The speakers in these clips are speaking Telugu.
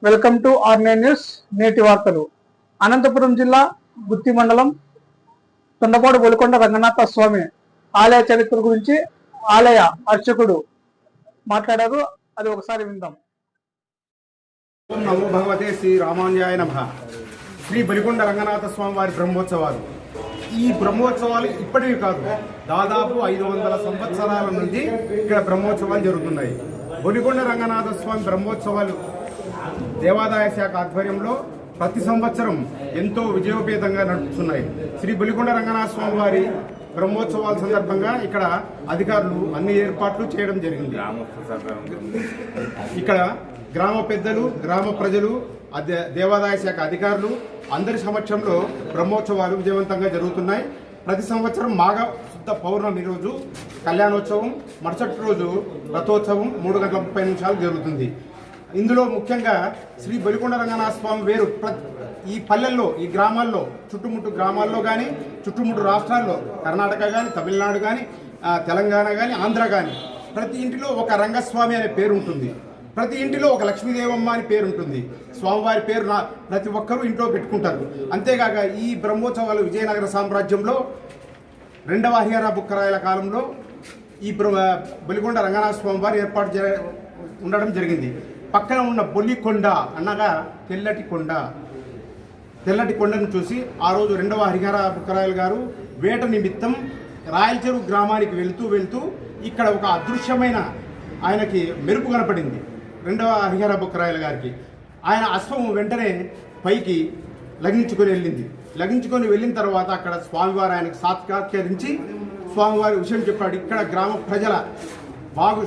Welcome to ఆర్నే news. నేటి వార్తలు. అనంతపురం జిల్లా గుత్తి మండలం తొండపాడు బొలికొండ రంగనాథ స్వామి ఆలయ చరిత్ర గురించి ఆలయ అర్చకుడు మాట్లాడారు. అది ఒకసారి విందాం. ఓం నమో భగవతే శ్రీ రామాంజాయ నమః. శ్రీ బొలికొండ రంగనాథ స్వామి వారి బ్రహ్మోత్సవాలు. ఈ బ్రహ్మోత్సవాలు ఇప్పటివి కాదు, దాదాపు 500 సంవత్సరాల నుండి ఇక్కడ బ్రహ్మోత్సవాలు జరుగుతున్నాయి. బొలికొండ రంగనాథ స్వామి బ్రహ్మోత్సవాలు దేవాదాయ శాఖ ఆధ్వర్యంలో ప్రతి సంవత్సరం ఎంతో విజయోపేతంగా నడుస్తున్నాయి. శ్రీ బొలికొండ రంగనాథ స్వామి వారి బ్రహ్మోత్సవాల సందర్భంగా ఇక్కడ అధికారులు అన్ని ఏర్పాట్లు చేయడం జరిగింది. ఇక్కడ గ్రామ పెద్దలు, గ్రామ ప్రజలు, దేవాదాయ శాఖ అధికారులు అందరి సమక్షంలో బ్రహ్మోత్సవాలు విజయవంతంగా జరుగుతున్నాయి. ప్రతి సంవత్సరం మాఘ శుద్ధ పౌర్ణమి రోజు కళ్యాణోత్సవం, మరుసటి రోజు రథోత్సవం 3:30 జరుగుతుంది. ఇందులో ముఖ్యంగా శ్రీ బొలికొండ రంగనాథ స్వామి వేరు ఈ పల్లెల్లో, ఈ గ్రామాల్లో, చుట్టుముట్టు గ్రామాల్లో కానీ, చుట్టుముట్టు రాష్ట్రాల్లో, కర్ణాటక కానీ, తమిళనాడు కానీ, తెలంగాణ కానీ, ఆంధ్ర కానీ ప్రతి ఇంటిలో ఒక రంగస్వామి అనే పేరు ఉంటుంది. ప్రతి ఇంటిలో ఒక లక్ష్మీదేవమ్మ అని పేరు ఉంటుంది. స్వామివారి పేరు ప్రతి ఒక్కరూ ఇంట్లో పెట్టుకుంటారు. అంతేకాక ఈ బ్రహ్మోత్సవాలు విజయనగర సామ్రాజ్యంలో 2వ హరిహర బుక్కరాయల కాలంలో ఈ బొలికొండ రంగనాథ స్వామి వారు ఏర్పాటు ఉండడం జరిగింది. పక్కన ఉన్న బొలికొండ అనగా తెల్లటి కొండను చూసి ఆ రోజు 2వ హరిహర బుక్కరాయలు గారు వేట నిమిత్తం రాయలచెరువు గ్రామానికి వెళ్తూ ఇక్కడ ఒక అదృశ్యమైన ఆయనకి మెరుపు కనపడింది. 2వ హరిహర బుక్కరాయలు గారికి ఆయన అశ్వం వెంటనే పైకి లగించుకొని వెళ్ళిన తర్వాత అక్కడ స్వామివారు ఆయనకు సాక్షాత్కరించి స్వామివారి విషయం చెప్పాడు. ఇక్కడ గ్రామ ప్రజల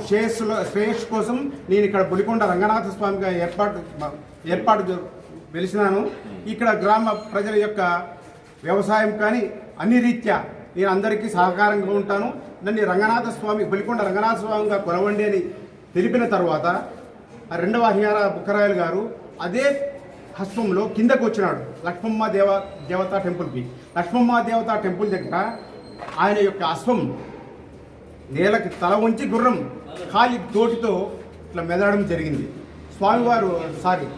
శ్రేయస్సు కోసం నేను ఇక్కడ బొలికొండ రంగనాథ స్వామిగా ఏర్పాటు వెలిసినాను. ఇక్కడ గ్రామ ప్రజల యొక్క వ్యవసాయం కానీ అన్ని రీత్యా నేను అందరికీ సహకారంగా ఉంటాను. నన్ను బొలికొండ రంగనాథ స్వామిగా కొలవండి అని తెలిపిన తర్వాత 2వ హరిహర బుక్కరాయలు గారు అదే హస్తంలో కిందకు వచ్చినాడు లక్ష్మమ్మ దేవతా టెంపుల్కి. లక్ష్మమ్మ దేవతా టెంపుల్ దగ్గర ఆయన యొక్క అశ్వం నేలకి తల వంచి గుర్రం ఖాళీ తోటితో ఇట్లా మెదడడం జరిగింది.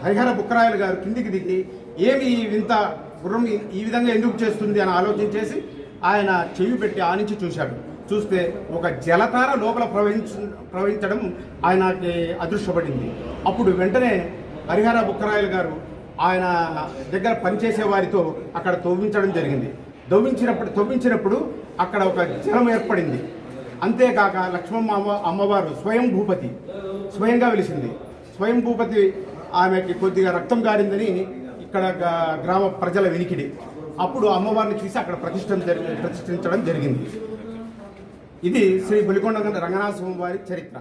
హరిహర బుక్కరాయలు గారు కిందికి దిగి ఏమి వింత గుర్రం ఈ విధంగా ఎందుకు చేస్తుంది అని ఆలోచించేసి ఆయన చెయ్యి పెట్టి ఆనించి చూస్తే ఒక జలతార లోపల ప్రవహించడం ఆయనకి అదృష్టపడింది. అప్పుడు వెంటనే హరిహర బుక్కరాయలు గారు ఆయన దగ్గర పనిచేసే వారితో అక్కడ తవ్వించడం జరిగింది. తవ్వించినప్పుడు అక్కడ ఒక జలం ఏర్పడింది. అంతేకాక లక్ష్మమ్మ అమ్మవారు స్వయంగా వెలిసింది. స్వయం భూపతి ఆమెకి కొద్దిగా రక్తం గారిందని ఇక్కడ గ్రామ ప్రజల వినికిడి. అప్పుడు అమ్మవారిని తీసి అక్కడ ప్రతిష్ఠించడం జరిగింది. ఇది శ్రీ బొలికొండ రంగనాథ స్వామి వారి చరిత్ర.